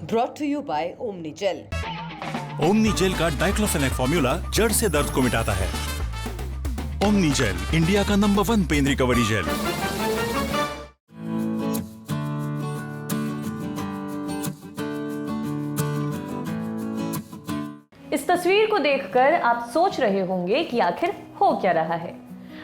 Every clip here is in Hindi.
Brought to you by Omni Gel. Omni gel का डाइक्लोफेनेक फॉर्मूला जड़ से दर्द को मिटाता है। ओमनी जेल, इंडिया का नंबर 1 पेन रिकवरी जेल। इस तस्वीर को देखकर आप सोच रहे होंगे कि आखिर हो क्या रहा है।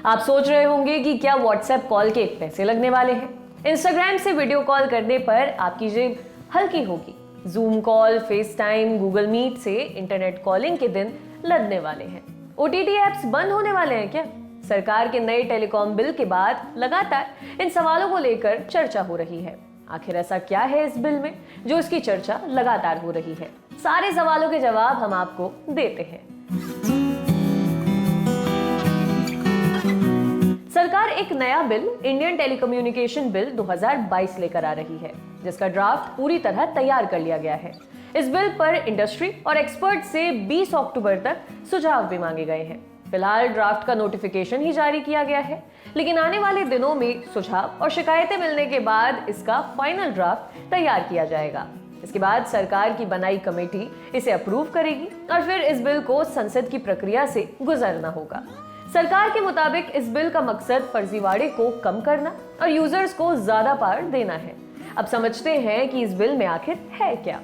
आप सोच रहे होंगे कि क्या व्हाट्सएप कॉल के पैसे लगने वाले हैं। इंस्टाग्राम से वीडियो कॉल करने पर आपकी जेब हल्की होगी। Zoom call, FaceTime, Google Meet से इंटरनेट कॉलिंग के दिन लदने वाले हैं। ओटीटी ऐप्स बंद होने वाले हैं क्या? सरकार के नए टेलीकॉम बिल के बाद लगातार इन सवालों को लेकर चर्चा हो रही है। आखिर ऐसा क्या है इस बिल में जो इसकी चर्चा लगातार हो रही है? सारे सवालों के जवाब हम आपको देते हैं। सरकार एक नया बिल, इंडियन टेलीकम्युनिकेशन बिल 2022 लेकर आ रही है, जिसका ड्राफ्ट पूरी तरह तैयार कर लिया गया है। इस बिल पर इंडस्ट्री और एक्सपर्ट से 20 अक्टूबर तक सुझाव भी मांगे गए हैं। फिलहाल ड्राफ्ट का नोटिफिकेशन ही जारी किया गया है, लेकिन आने वाले दिनों में सुझाव और शिकायतें मिलने के बाद इसका फाइनल ड्राफ्ट तैयार किया जाएगा। इसके बाद सरकार की बनाई कमेटी इसे अप्रूव करेगी और फिर इस बिल को संसद की प्रक्रिया से गुजरना होगा। सरकार के मुताबिक इस बिल का मकसद फर्जीवाड़े को कम करना और यूजर्स को ज्यादा पावर देना है। अब समझते हैं कि इस बिल में आखिर है क्या।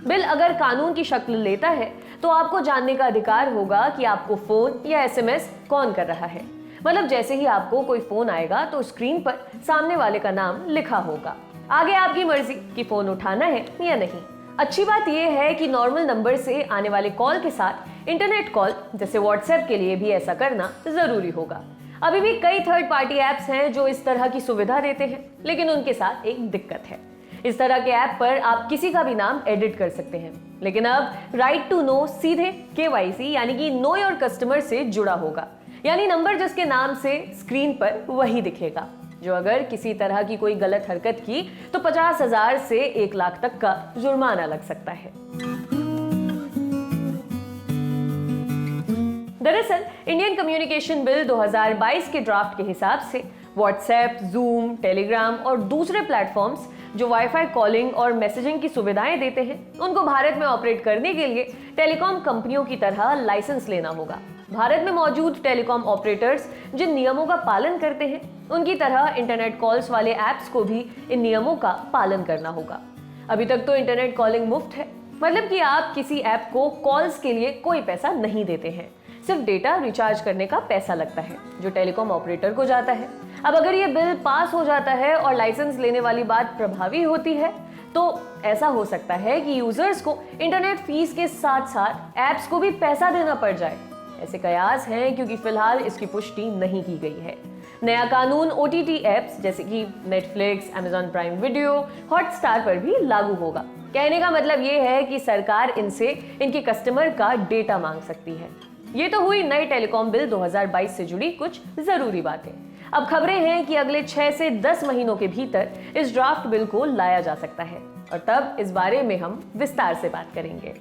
बिल अगर कानून की शक्ल लेता है तो आपको जानने का अधिकार होगा कि आपको फोन या एसएमएस कौन कर रहा है। मतलब जैसे ही आपको कोई फोन आएगा तो स्क्रीन पर सामने वाले का नाम लिखा होगा। आगे आपकी मर्जी कि फोन उठाना है या नहीं। अच्छी बात यह है कि नॉर्मल नंबर से आने वाले कॉल के साथ इंटरनेट कॉल जैसे व्हाट्सएप के लिए भी ऐसा करना जरूरी होगा। अभी भी कई थर्ड पार्टी ऐप्स हैं जो इस तरह की सुविधा देते हैं, लेकिन उनके साथ एक दिक्कत है। इस तरह के ऐप पर आप किसी का भी नाम एडिट कर सकते हैं, लेकिन अब राइट टू नो सीधे KYC यानी कि नो योर कस्टमर से जुड़ा होगा। यानी नंबर जिसके नाम से स्क्रीन पर वही दिखेगा, जो अगर किसी तरह की कोई गलत हरकत की तो 50,000 से 1 लाख तक का जुर्माना लग सकता है। दरअसल इंडियन कम्युनिकेशन बिल 2022 के ड्राफ्ट के हिसाब से व्हाट्सएप, जूम, टेलीग्राम और दूसरे प्लेटफॉर्म्स जो वाईफाई कॉलिंग और मैसेजिंग की सुविधाएं देते हैं, उनको भारत में ऑपरेट करने के लिए टेलीकॉम कंपनियों की तरह लाइसेंस लेना होगा। भारत में मौजूद टेलीकॉम ऑपरेटर्स जिन नियमों का पालन करते हैं, उनकी तरह इंटरनेट कॉल्स वाले ऐप्स को भी इन नियमों का पालन करना होगा। अभी तक तो इंटरनेट कॉलिंग मुफ्त है, मतलब कि आप किसी ऐप को कॉल्स के लिए कोई पैसा नहीं देते हैं। सिर्फ डेटा रिचार्ज करने का पैसा लगता है जो टेलीकॉम ऑपरेटर को जाता है। अब अगर ये बिल पास हो जाता है और लाइसेंस लेने वाली बात प्रभावी होती है तो ऐसा हो सकता है कि यूजर्स को इंटरनेट फीस के साथ साथ ऐप्स को भी पैसा देना पड़ जाए। ऐसे कयास हैं क्योंकि फिलहाल इसकी पुष्टि नहीं की गई है। नया कानून OTT ऐप्स जैसे कि Netflix, Amazon prime video, Hotstar पर भी लागू होगा। कहने का मतलब ये है कि सरकार इनसे इनके कस्टमर का डेटा मांग सकती है। ये तो हुई नई टेलीकॉम बिल 2022 से जुड़ी कुछ जरूरी बातें। अब खबरें हैं कि अगले 6 से 10 महीनों के भीतर इस ड्राफ्ट बिल को लाया जा सकता है और तब इस बारे में हम विस्तार से बात करेंगे।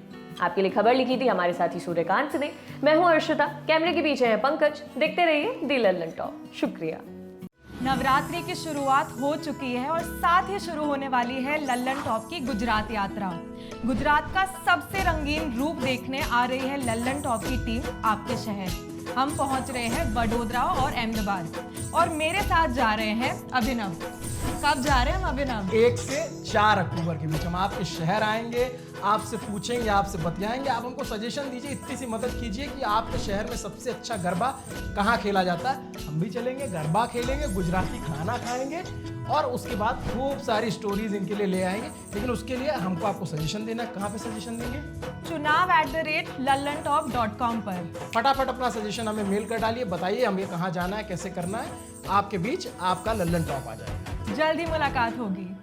आपके लिए खबर लिखी थी हमारे साथी सूर्यकांत ने। मैं हूं अर्शिता, कैमरे के पीछे हैं पंकज। देखते रहिए दी लल्लन टॉप। शुक्रिया। नवरात्रि की शुरुआत हो चुकी है और साथ ही शुरू होने वाली है लल्लन टॉप की गुजरात यात्रा। गुजरात का सबसे रंगीन रूप देखने आ रही है लल्लन टॉप की टीम आपके शहर। हम पहुंच रहे हैं वडोदरा और अहमदाबाद और मेरे साथ जा रहे हैं अभिनव। कब जा रहे हैं हम अभिनव? 1 से 4 अक्टूबर के बीच हम आपके शहर आएंगे, आपसे पूछेंगे, आपसे बतियाएंगे। आप हमको सजेशन दीजिए, इतनी सी मदद कीजिए कि आपके शहर में सबसे अच्छा गरबा कहाँ खेला जाता है। हम भी चलेंगे, गरबा खेलेंगे, गुजराती खाना खाएंगे और उसके बाद खूब सारी स्टोरीज इनके लिए ले आएंगे। लेकिन उसके लिए हमको आपको सजेशन देना है। कहाँ पे सजेशन देंगे? chunav@lallantop.com पर फटाफट अपना सजेशन हमें मेल कर डालिए, बताइए हमें कहाँ जाना है, कैसे करना है। आपके बीच आपका लल्लन टॉप आ जाएगा। जल्दी मुलाकात होगी।